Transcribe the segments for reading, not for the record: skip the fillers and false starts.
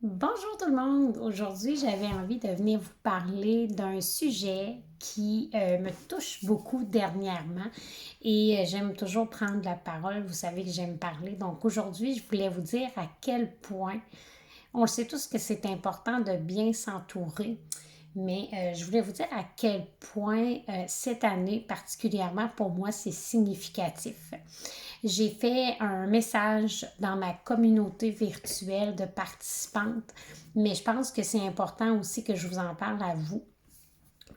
Bonjour tout le monde! Aujourd'hui, j'avais envie de venir vous parler d'un sujet qui me touche beaucoup dernièrement et j'aime toujours prendre la parole. Vous savez que j'aime parler. Donc aujourd'hui, je voulais vous dire à quel point on le sait tous que c'est important de bien s'entourer, mais je voulais vous dire à quel point cette année particulièrement pour moi c'est significatif. J'ai fait un message dans ma communauté virtuelle de participantes, mais je pense que c'est important aussi que je vous en parle à vous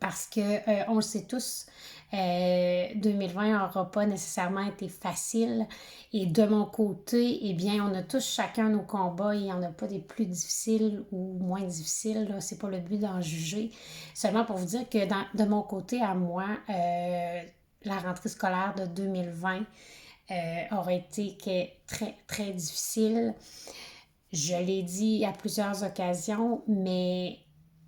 parce que on le sait tous, 2020 n'aura pas nécessairement été facile. Et de mon côté, eh bien, on a tous chacun nos combats. Il n'y en a pas des plus difficiles ou moins difficiles. Là. C'est pas le but d'en juger. Seulement pour vous dire que de mon côté à moi, la rentrée scolaire de 2020 aurait été très, très difficile. Je l'ai dit à plusieurs occasions, mais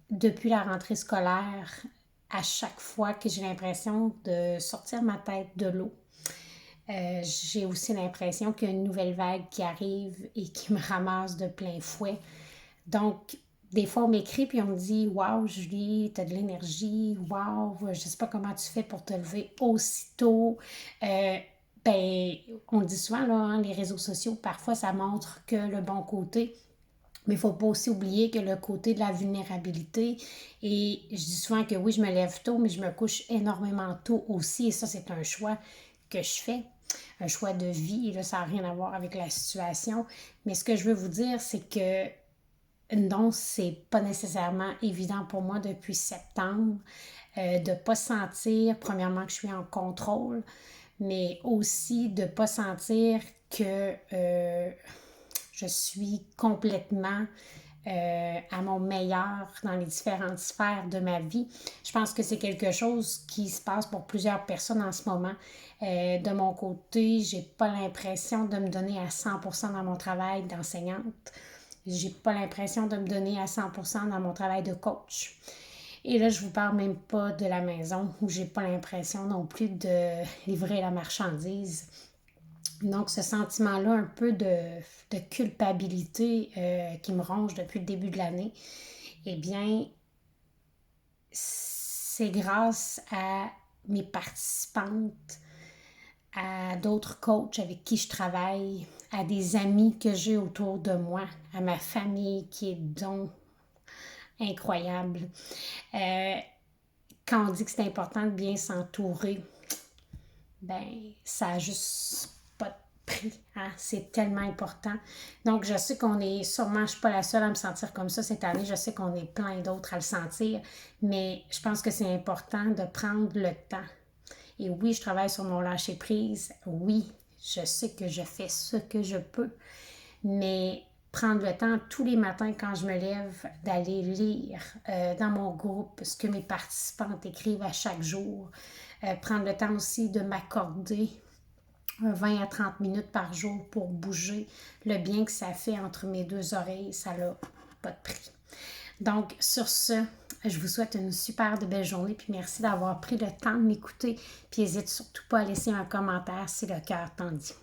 depuis la rentrée scolaire, à chaque fois que j'ai l'impression de sortir ma tête de l'eau, j'ai aussi l'impression qu'il y a une nouvelle vague qui arrive et qui me ramasse de plein fouet. Donc, des fois, on m'écrit puis on me dit Waouh, Julie, t'as de l'énergie, waouh, je sais pas comment tu fais pour te lever aussitôt. Ben, on le dit souvent, là, hein, les réseaux sociaux, parfois, ça montre que le bon côté. Mais il ne faut pas aussi oublier que le côté de la vulnérabilité, et je dis souvent que oui, je me lève tôt, mais je me couche énormément tôt aussi, et ça, c'est un choix que je fais, un choix de vie, et là, ça n'a rien à voir avec la situation. Mais ce que je veux vous dire, c'est que non, c'est pas nécessairement évident pour moi depuis septembre de ne pas sentir, premièrement, que je suis en contrôle, mais aussi de ne pas sentir que je suis complètement à mon meilleur dans les différentes sphères de ma vie. Je pense que c'est quelque chose qui se passe pour plusieurs personnes en ce moment. De mon côté, j'ai pas l'impression de me donner à 100% dans mon travail d'enseignante. J'ai pas l'impression de me donner à 100% dans mon travail de coach. Et là, je vous parle même pas de la maison où j'ai pas l'impression non plus de livrer la marchandise. Donc, ce sentiment-là, un peu de culpabilité qui me ronge depuis le début de l'année, eh bien, c'est grâce à mes participantes, à d'autres coachs avec qui je travaille, à des amis que j'ai autour de moi, à ma famille qui est donc incroyable. Euh, Quand on dit que c'est important de bien s'entourer, ben ça a juste pas de prix. Hein? C'est tellement important. Donc, je sais qu'on est sûrement, je ne suis pas la seule à me sentir comme ça cette année. Je sais qu'on est plein d'autres à le sentir. Mais je pense que c'est important de prendre le temps. Et oui, je travaille sur mon lâcher-prise. Oui, je sais que je fais ce que je peux. Mais prendre le temps tous les matins quand je me lève d'aller lire dans mon groupe ce que mes participantes écrivent à chaque jour. Prendre le temps aussi de m'accorder 20 à 30 minutes par jour pour bouger. Le bien que ça fait entre mes deux oreilles, ça n'a pas de prix. Donc, sur ce, je vous souhaite une super de belle journée, puis merci d'avoir pris le temps de m'écouter. Puis n'hésite surtout pas à laisser un commentaire si le cœur t'en dit.